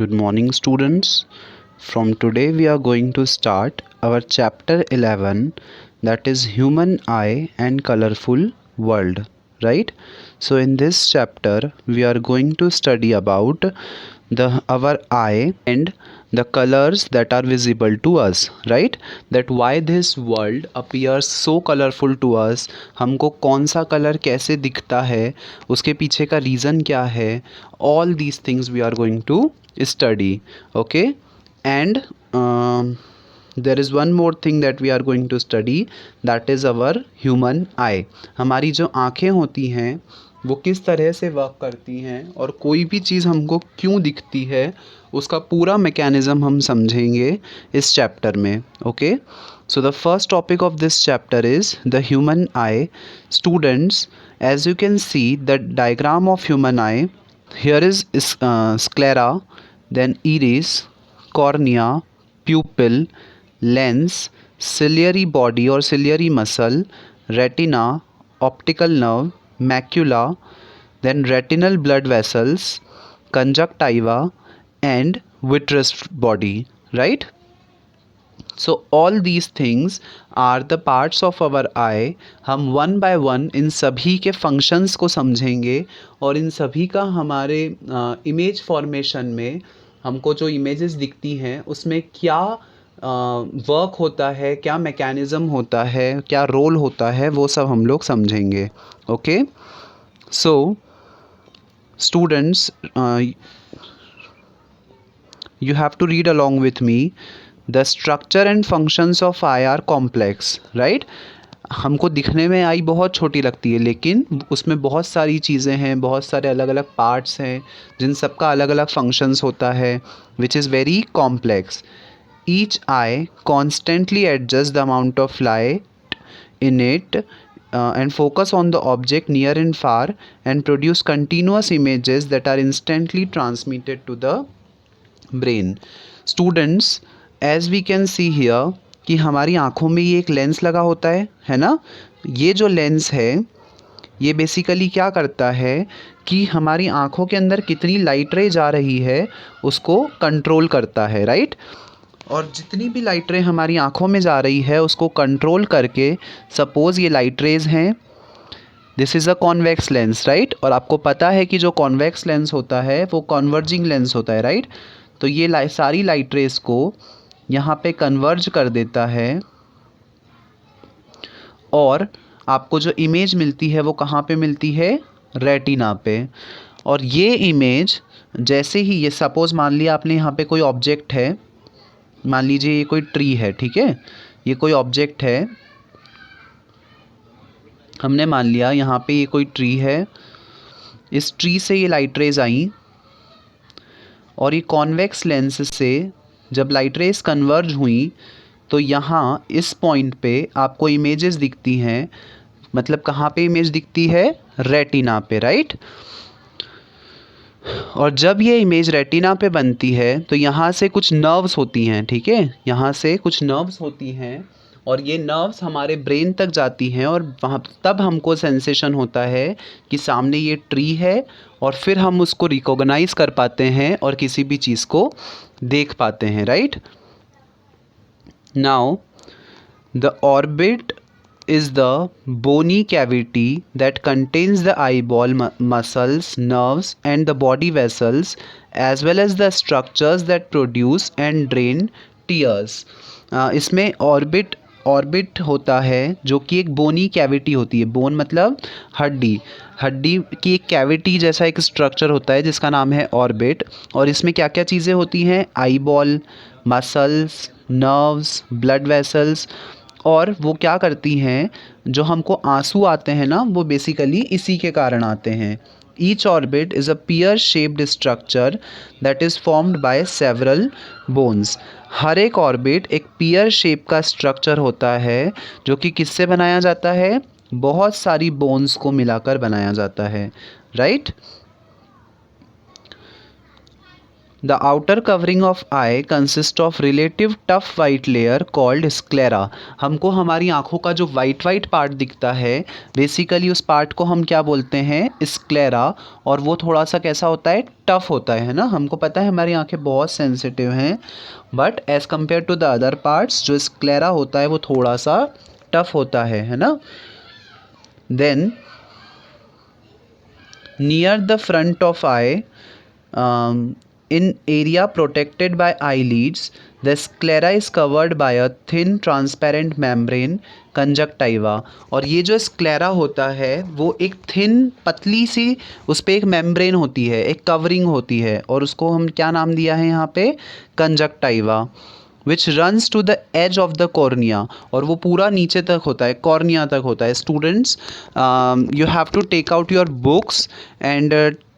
Good morning, students. From today, we are going to start our chapter 11, that is Human Eye and Colorful World. Right? So, in this chapter, we are going to study about our eye and the colors that are visible to us. Right? That why this world appears so colorful to us. हमको कौन सा colour कैसे दिखता है, उसके पीछे का reason क्या है. All these things we are going to study. Okay, and there is one more thing that we are going to study, that is our human eye. हमारी जो आँखें होती हैं वो किस तरह से वर्क करती हैं और कोई भी चीज़ हमको क्यों दिखती है उसका पूरा मैकेनिज़्म हम समझेंगे इस चैप्टर में. Okay, so the first topic of this chapter is the human eye. Students, as you can see the diagram of human eye, here is sclera, then iris, cornea, pupil, lens, ciliary body or ciliary muscle, retina, optical nerve, macula, then retinal blood vessels, conjunctiva and vitreous body. Right? So all these things are the parts of our eye. हम one by one in सभी के functions को समझेंगे और इन सभी का हमारे image formation में हमको जो इमेजेस दिखती हैं उसमें क्या वर्क होता है, क्या मैकेनिज़्म होता है, क्या रोल होता है, वो सब हम लोग समझेंगे. Okay, so students, you have to read along with me. The structure and functions of eye are complex. Right? हमको दिखने में आई बहुत छोटी लगती है लेकिन उसमें बहुत सारी चीज़ें हैं, बहुत सारे अलग अलग पार्ट्स हैं जिन सबका अलग अलग फंक्शंस होता है, which is very complex. Each eye constantly adjusts the amount of light in it and focus on the object near and far and produce continuous images that are instantly transmitted to the brain. Students, as we can see here कि हमारी आँखों में ये एक lens लगा होता है ना. ये जो लेंस है ये बेसिकली क्या करता है कि हमारी आँखों के अंदर कितनी लाइट रे जा रही है उसको कंट्रोल करता है. राइट? और जितनी भी लाइट रे हमारी आँखों में जा रही है उसको कंट्रोल करके, सपोज़ ये लाइट रेज हैं, this is a convex lens. Right? और आपको पता है कि जो कॉन्वेक्स लेंस होता है वो कन्वर्जिंग लेंस होता है. राइट? तो ये सारी लाइट रेस को यहाँ पे कन्वर्ज कर देता है और आपको जो इमेज मिलती है वो कहाँ पे मिलती है? रेटिना पे. और ये इमेज जैसे ही ये सपोज़ मान लिया आपने यहाँ पे कोई ऑब्जेक्ट है, मान लीजिए ये कोई ट्री है. ठीक है, ये कोई ऑब्जेक्ट है, हमने मान लिया यहाँ पे ये कोई ट्री है. इस ट्री से ये लाइट रेज आई और ये कॉन्वेक्स लेंस से जब लाइट रेस कन्वर्ज हुई तो यहाँ इस पॉइंट पे आपको इमेजेस दिखती हैं. मतलब कहाँ पे इमेज दिखती है? रेटिना पे. राइट? और जब ये इमेज रेटिना पे बनती है तो यहाँ से कुछ नर्व्स होती हैं. ठीक है, यहाँ से कुछ नर्व्स होती हैं और ये नर्व्स हमारे ब्रेन तक जाती हैं और वहाँ तब हमको सेंसेशन होता है कि सामने ये ट्री है और फिर हम उसको रिकॉग्नाइज कर पाते हैं और किसी भी चीज़ को देख पाते हैं. Right? Now the orbit is the bony cavity that contains the eyeball muscles, nerves and the body vessels as well as the structures that produce and drain tears. इसमें ऑर्बिट होता है जो कि एक बोनी कैविटी होती है. बोन मतलब हड्डी की एक कैविटी जैसा एक स्ट्रक्चर होता है जिसका नाम है ऑर्बिट. और इसमें क्या क्या चीज़ें होती हैं? Eyeball, muscles, nerves, blood vessels. और वो क्या करती हैं, जो हमको आंसू आते हैं ना वो बेसिकली इसी के कारण आते हैं. Each orbit is a pear shaped structure that is formed by several bones. हर एक ऑर्बिट एक पियर शेप का स्ट्रक्चर होता है जो कि किससे बनाया जाता है? बहुत सारी बोन्स को मिलाकर बनाया जाता है. Right? The outer covering of eye consists of relative tough white layer called sclera. हमको हमारी आँखों का जो वाइट पार्ट दिखता है बेसिकली उस पार्ट को हम क्या बोलते हैं, स्क्लेरा. और वो थोड़ा सा कैसा होता है, टफ होता है ना. हमको पता है हमारी आँखें बहुत सेंसिटिव हैं, but as compare to the other parts जो स्क्लेरा होता है वो थोड़ा सा टफ होता है ना. Then near the front of I, in area protected by eyelids, the sclera is covered by a thin transparent membrane conjunctiva. और ये जो स्क्लेरा होता है वो एक थिन पतली सी उस पर एक मेम्ब्रेन होती है, एक कवरिंग होती है, और उसको हम क्या नाम दिया है यहाँ पे, conjunctiva, which runs to the edge of the cornea. और वो पूरा नीचे तक होता है, कॉर्निया तक होता है. Students, you have to take out your books and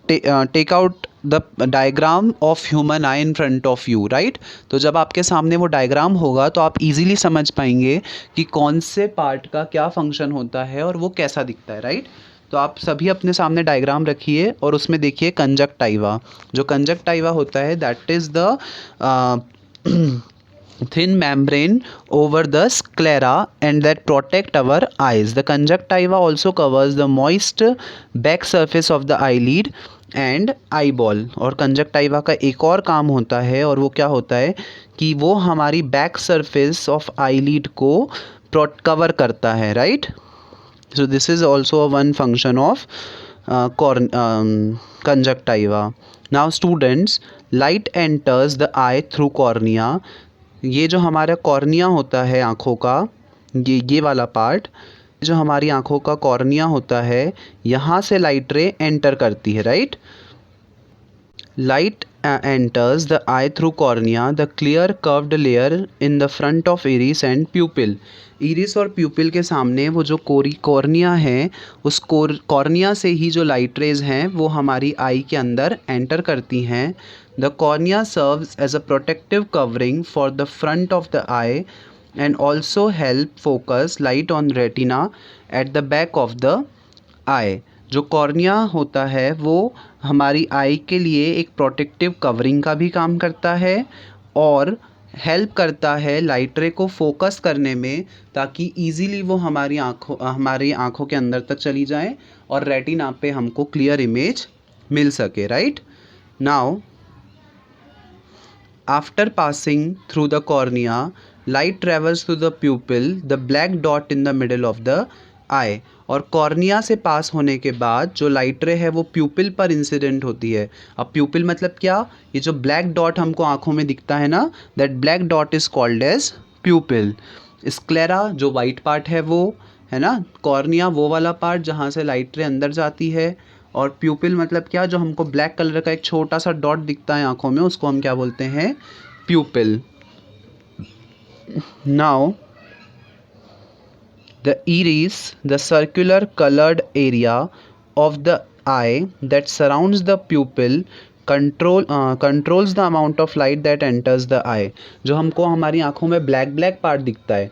take out the diagram of human eye in front of you, right. तो जब आपके सामने वो डायग्राम होगा तो आप इजीली समझ पाएंगे कि कौन से पार्ट का क्या फंक्शन होता है और वो कैसा दिखता है, राइट. तो आप सभी अपने सामने डायग्राम रखिए और उसमें देखिए कंजक्टाइवा. जो कंजक्टाइवा होता है that is the thin membrane over the sclera and that protect our eyes. The conjunctiva also covers the moist back surface of the eyelid and eyeball. और कंजक्टाइवा का एक और काम होता है और वो क्या होता है कि वो हमारी बैक सरफेस ऑफ आईलिड को कवर करता है, right. So this is also a one function of conjunctiva. Now students, light enters the eye through cornea. ये जो हमारा कॉर्निया होता है आँखों का, ये वाला पार्ट जो हमारी आँखों का कॉर्निया होता है, यहाँ से लाइट रे एंटर करती है, right. Light enters the eye through cornea, the clear curved layer in the front of iris and pupil. Iris और प्यूपिल के सामने वो जो कॉर्निया है, उस कॉर्निया से ही जो लाइट रेज हैं वो हमारी आई के अंदर एंटर करती हैं. The cornea serves as a protective covering for the front of the eye and also help focus light on retina at the back of the eye. जो कॉर्निया होता है वो हमारी आई के लिए एक प्रोटेक्टिव कवरिंग का भी काम करता है और हेल्प करता है लाइट रे को फोकस करने में, ताकि इजीली वो हमारी आँखों के अंदर तक चली जाए और रेटिना पे हमको क्लियर इमेज मिल सके, right. Now after passing through the cornea, light travels through the pupil, the black dot in the middle of the eye. और कॉर्निया से पास होने के बाद जो लाइट रे है वो प्यूपिल पर इंसिडेंट होती है. अब प्यूपिल मतलब क्या, ये जो ब्लैक डॉट हमको आँखों में दिखता है ना, that black dot is called as pupil. Sclera जो वाइट पार्ट है वो है ना, कॉर्निया वो वाला पार्ट जहाँ से लाइट रे अंदर जाती है, और प्यूपिल मतलब क्या, जो हमको ब्लैक कलर का एक छोटा सा डॉट दिखता है आँखों में, उसको हम क्या बोलते हैं, प्यूपिल. Now the iris, the circular colored area of the eye that surrounds the pupil, controls the amount of light that enters the eye. जो हमको हमारी आँखों में ब्लैक पार्ट दिखता है,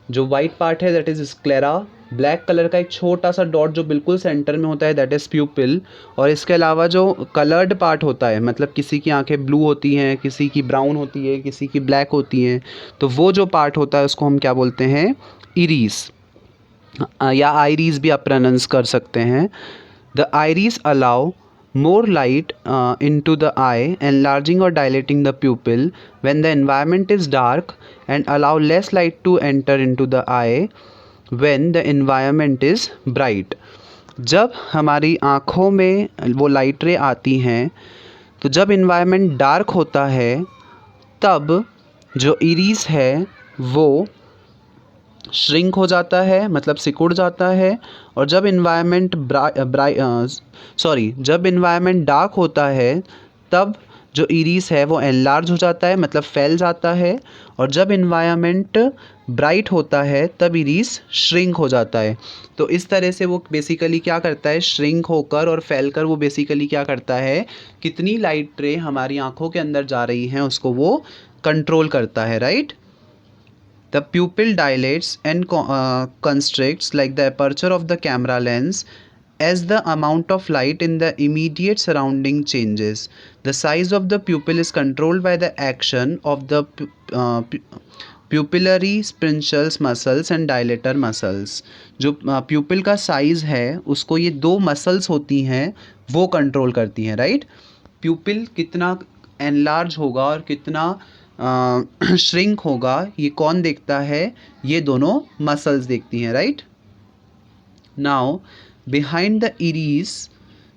जो वाइट पार्ट है that is sclera, black colour का एक छोटा सा डॉट जो बिल्कुल सेंटर में होता है दैट इज़ प्यूपिल. और इसके अलावा जो कलर्ड पार्ट होता है, मतलब किसी की आंखें ब्लू होती हैं, किसी की ब्राउन होती है, किसी की ब्लैक होती हैं, तो वो जो पार्ट होता है उसको हम क्या बोलते हैं, इरीज या आइरीज भी आप प्रोनाउंस कर सकते हैं. The iris allow more light into the eye, enlarging or dilating the pupil when the environment is dark, and allow less light to enter into the eye when the environment is bright. जब हमारी आँखों में वो light रे आती हैं तो जब इन्वायरमेंट डार्क होता है तब जो इरीज है वो श्रिंक हो जाता है, मतलब सिकुड़ जाता है. और जब जब इन्वायरमेंट डार्क होता है तब जो इरीज है वो एनलार्ज हो जाता है, मतलब फैल जाता है. और जब इन्वायरमेंट ब्राइट होता है तब इरीज श्रिंक हो जाता है. तो इस तरह से वो बेसिकली क्या करता है, श्रिंक होकर और फैलकर वो बेसिकली क्या करता है, कितनी लाइट रे हमारी आँखों के अंदर जा रही हैं उसको वो कंट्रोल करता है, right. The pupil dilates and constricts like the aperture of the camera lens as the amount of light in the immediate surrounding changes. The size of the pupil is controlled by the action of the pupillary sphincter muscles and dilator muscles. जो pupil का size है उसको ये दो muscles होती हैं वो control करती हैं, right? pupil कितना enlarge होगा और कितना shrink होगा ये कौन देखता है? ये दोनों muscles देखती हैं, right? Now behind the iris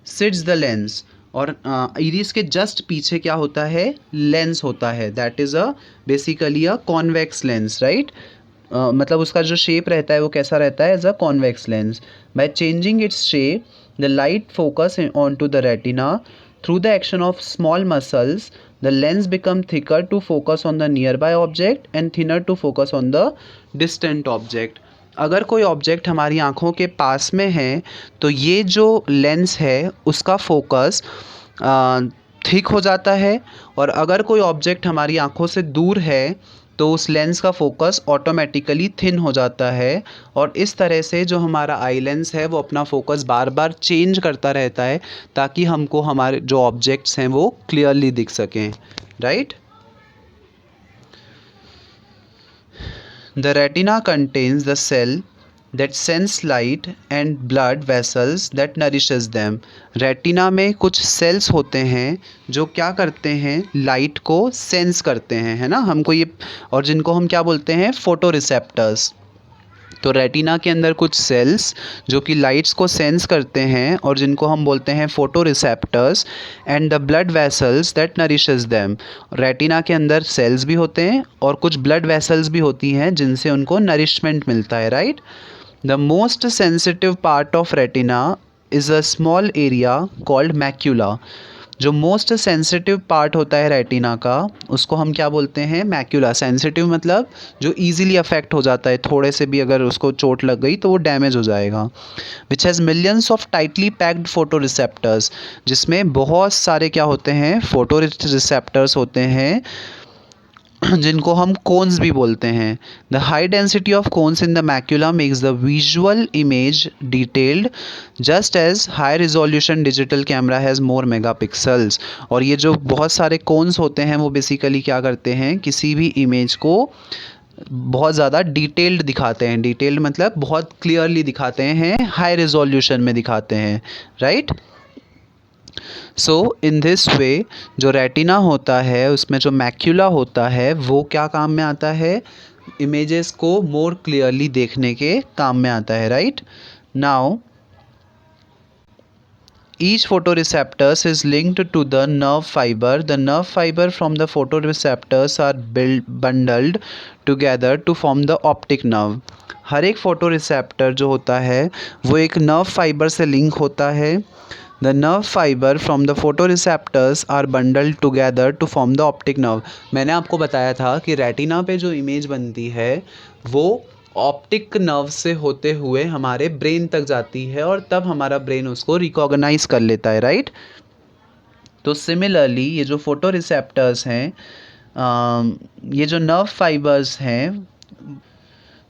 sits the lens. और iris के just पीछे क्या होता है? लेंस होता है. That is a basically a convex lens, right? मतलब उसका जो शेप रहता है वो कैसा रहता है? As a convex lens. By changing its shape, the light focus onto the retina. Through the action of small muscles, the lens become thicker to focus on the nearby object and thinner to focus on the distant object. अगर कोई object हमारी आँखों के पास में है तो ये जो लेंस है उसका फोकस थिक हो जाता है, और अगर कोई ऑब्जेक्ट हमारी आँखों से दूर है तो उस लेंस का फोकस ऑटोमेटिकली थिन हो जाता है. और इस तरह से जो हमारा आई लेंस है वो अपना फोकस बार बार चेंज करता रहता है ताकि हमको हमारे जो ऑब्जेक्ट्स हैं वो क्लियरली दिख सकें, right? The retina contains the cell that sends light and blood vessels that nourishes them. Retina में कुछ सेल्स होते हैं जो क्या करते हैं? लाइट को सेंस करते हैं, है ना? हमको ये, और जिनको हम क्या बोलते हैं? Photo receptors. तो रेटिना के अंदर कुछ सेल्स जो कि लाइट्स को सेंस करते हैं और जिनको हम बोलते हैं photo receptors, and the blood vessels that nourishes them. Retina के अंदर सेल्स भी होते हैं और कुछ ब्लड वेसल्स भी होती हैं जिनसे उनको नरिशमेंट मिलता है, right? The most sensitive part of retina is a small area called macula. जो मोस्ट सेंसिटिव पार्ट होता है रेटिना का उसको हम क्या बोलते हैं? मैक्यूला. सेंसिटिव मतलब जो ईजिली अफेक्ट हो जाता है, थोड़े से भी अगर उसको चोट लग गई तो वो डैमेज हो जाएगा. Which has millions of tightly packed photo receptors. जिसमें बहुत सारे क्या होते हैं? फोटो रिसेप्टर्स होते हैं जिनको हम कोन्स भी बोलते हैं. The high density of cones in the macula makes the visual image detailed just as high resolution digital camera has more megapixels. और ये जो बहुत सारे कोन्स होते हैं वो बेसिकली क्या करते हैं? किसी भी इमेज को बहुत ज़्यादा डिटेल्ड दिखाते हैं. डिटेल्ड मतलब बहुत क्लियरली दिखाते हैं, हाई रिजोल्यूशन में दिखाते हैं, right? So in this way जो रेटिना होता है उसमें जो मैक्यूला होता है वो क्या काम में आता है? इमेजेस को मोर क्लियरली देखने के काम में आता है, right? Now each photoreceptors is linked to the nerve fiber. The nerve fiber from the photoreceptors are bundled together to form the optic nerve. हर एक फोटोरिसेप्टर जो होता है वो एक नर्व फाइबर से लिंक होता है. The nerve fiber from the photoreceptors are bundled together to form the optic nerve. मैंने आपको बताया था कि रेटिना पे जो इमेज बनती है वो ऑप्टिक नर्व से होते हुए हमारे ब्रेन तक जाती है और तब हमारा ब्रेन उसको रिकॉग्नाइज कर लेता है, राइट? तो सिमिलरली ये जो फोटो रिसेप्टर्स हैं, ये जो नर्व फाइबर्स हैं,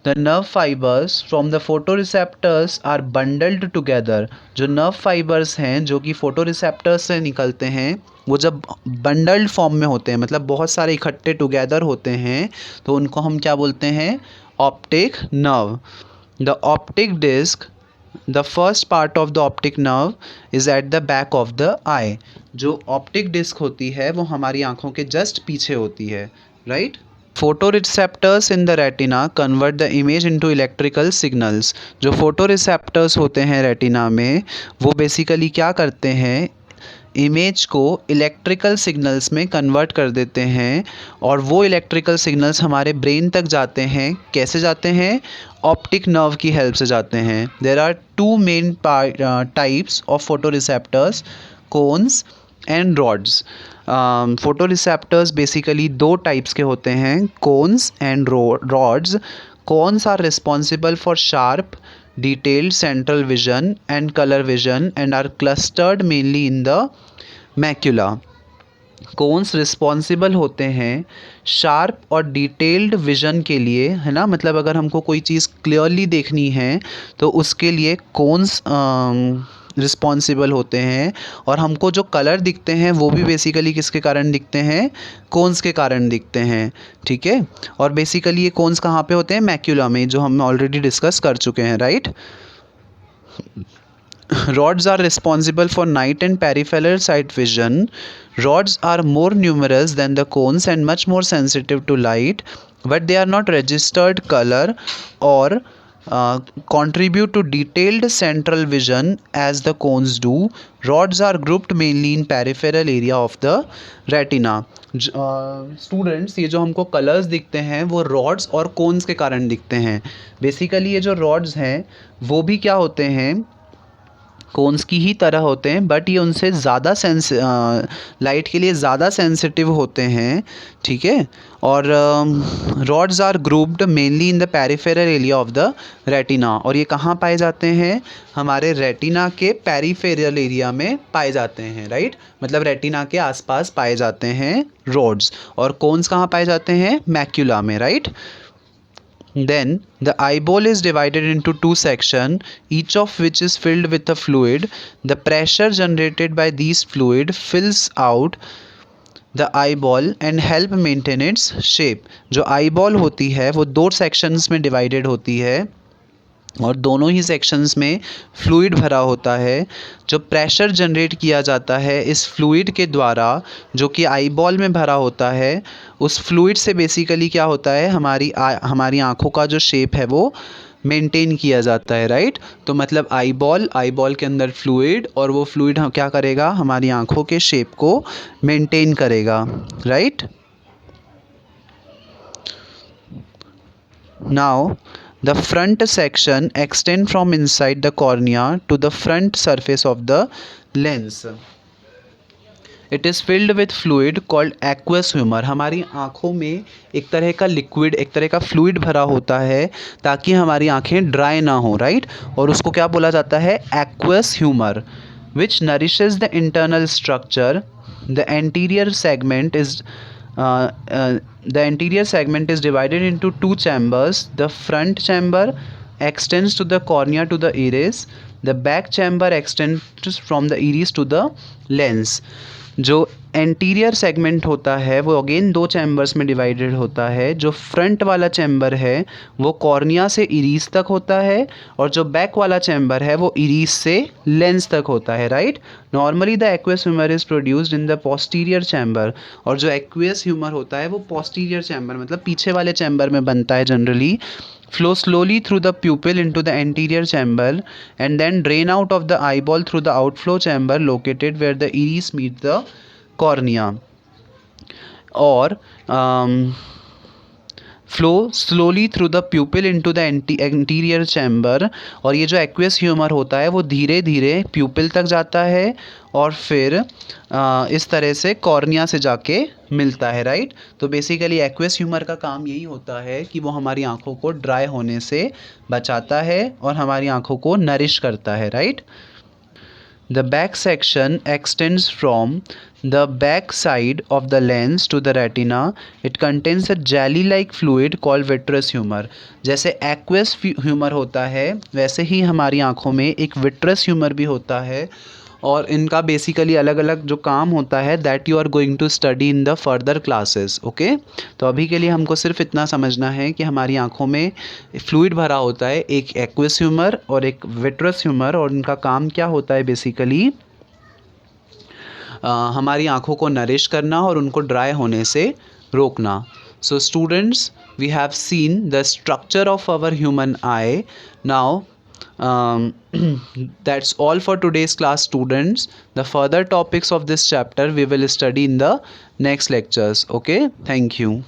the nerve fibres from the photo receptors are bundled together. जो नर्व फाइबर्स हैं जो कि फोटो रिसेप्टर्स से निकलते हैं वो जब बंडल्ड फॉर्म में होते हैं मतलब बहुत सारे इकट्ठे टुगेदर होते हैं तो उनको हम क्या बोलते हैं? Optic nerve. The optic disc, the first part of the optic nerve is at the back of the eye. जो ऑप्टिक डिस्क होती है वो हमारी आंखों के जस्ट पीछे होती है, right? Photoreceptors in the retina convert the image into electrical signals. जो फोटोरिसेप्टर्स होते हैं रेटिना में वो बेसिकली क्या करते हैं? इमेज को इलेक्ट्रिकल सिग्नल्स में कन्वर्ट कर देते हैं और वो इलेक्ट्रिकल सिग्नल्स हमारे ब्रेन तक जाते हैं. कैसे जाते हैं? ऑप्टिक नर्व की हेल्प से जाते हैं. There are two main types of photoreceptors, cones and rods. Photoreceptors basically दो टाइप्स के होते हैं, cones and rods. Cones are responsible for sharp detailed central vision and color vision and are clustered mainly in the macula. Cones responsible होते हैं sharp और detailed vision के लिए, है ना? मतलब अगर हमको कोई चीज़ क्लियरली देखनी है तो उसके लिए कोन्स रिस्पॉन्सिबल होते हैं, और हमको जो कलर दिखते हैं वो भी बेसिकली किसके कारण दिखते हैं, कोन्स के कारण दिखते हैं, ठीक है। और बेसिकली ये कोन्स कहाँ पे होते हैं, मैक्यूला में, जो हम ऑलरेडी डिस्कस कर चुके हैं, right. Rods are responsible for night and peripheral sight vision. Rods are more numerous than the cones and much more sensitive to light, but they are not registered color or contribute to detailed central vision as the cones do. Rods are grouped mainly in peripheral area of the retina. Students ये जो हमको colours दिखते हैं वो rods और cons के कारण दिखते हैं। बेसिकली ये जो रॉड्स हैं वो भी क्या होते हैं, कोन्स की ही तरह होते हैं, बट ये उनसे ज़्यादा लाइट के लिए ज़्यादा सेंसिटिव होते हैं, ठीक है। और rods are grouped mainly in the peripheral area of the retina, और ये कहाँ पाए जाते हैं, हमारे रेटिना के पेरिफेरल एरिया में पाए जाते हैं, राइट। मतलब रेटिना के आसपास पाए जाते हैं रॉड्स, और कोन्स कहाँ पाए जाते हैं, मैक्यूला में, right. Then the eyeball is divided into two sections, each of which is filled with a fluid. The pressure generated by these fluid fills out the eyeball and help maintain its shape. जो eyeball होती है वो दो sections में divided होती है, और दोनों ही सेक्शंस में फ्लूइड भरा होता है। जो प्रेशर जनरेट किया जाता है इस फ्लूइड के द्वारा, जो कि आई बॉल में भरा होता है, उस फ्लूइड से बेसिकली क्या होता है, हमारी आँखों का जो शेप है वो मेंटेन किया जाता है, राइट। तो मतलब आई बॉल के अंदर फ्लूइड, और वो फ्लूइड क्या करेगा, हमारी आँखों के शेप को मेंटेन करेगा, right. Now the front section extends from inside the cornea to the front surface of the lens. It is filled with fluid called aqueous humor. हमारी आँखों में एक तरह का लिक्विड, एक तरह का फ्लूइड भरा होता है ताकि हमारी आँखें ड्राई ना हो, राइट। और उसको क्या बोला जाता है, aqueous humor, which nourishes the internal structure. The anterior segment is divided into two chambers. The front chamber extends to the cornea to the iris. The back chamber extends from the iris to the lens. जो anterior segment होता है वो again दो chambers में divided होता है। जो front वाला चैम्बर है वो कॉर्निया से इरीज तक होता है, और जो बैक वाला चैम्बर है वो इरीज से लेंस तक होता है, right. Normally the aqueous humour is produced in the posterior chamber, और जो एक्वेस ह्यूमर होता है वो पोस्टीरियर चैम्बर मतलब पीछे वाले चैम्बर में बनता है generally. Flow slowly through the pupil into the anterior chamber and then drain out of the eyeball through the outflow chamber located where the iris meet the cornea. Or flow slowly through the प्यूपिल into the anterior chamber, और ये जो aqueous humour होता है वो धीरे धीरे प्यूपिल तक जाता है और फिर इस तरह से कॉर्निया से जाके मिलता है, राइट। तो बेसिकली एक्वेस ह्यूमर का काम यही होता है कि वो हमारी आँखों को ड्राई होने से बचाता है और हमारी आँखों को नरिश करता है, right. The back section extends from the back side of the lens to the retina. It contains a jelly-like fluid called vitreous humor. जैसे aqueous humor होता है वैसे ही हमारी आँखों में एक vitreous humor भी होता है, और इनका बेसिकली अलग अलग जो काम होता है that you are going to study in the further classes, okay. तो अभी के लिए हमको सिर्फ इतना समझना है कि हमारी आँखों में फ्लूइड भरा होता है, एक एक्वेस ह्यूमर और एक विट्रस ह्यूमर, और इनका काम क्या होता है बेसिकली हमारी आँखों को नरिश करना और उनको ड्राई होने से रोकना। So students, we have seen the structure of our human eye. Now that's all for today's class, students. The further topics of this chapter we will study in the next lectures, okay. Thank you.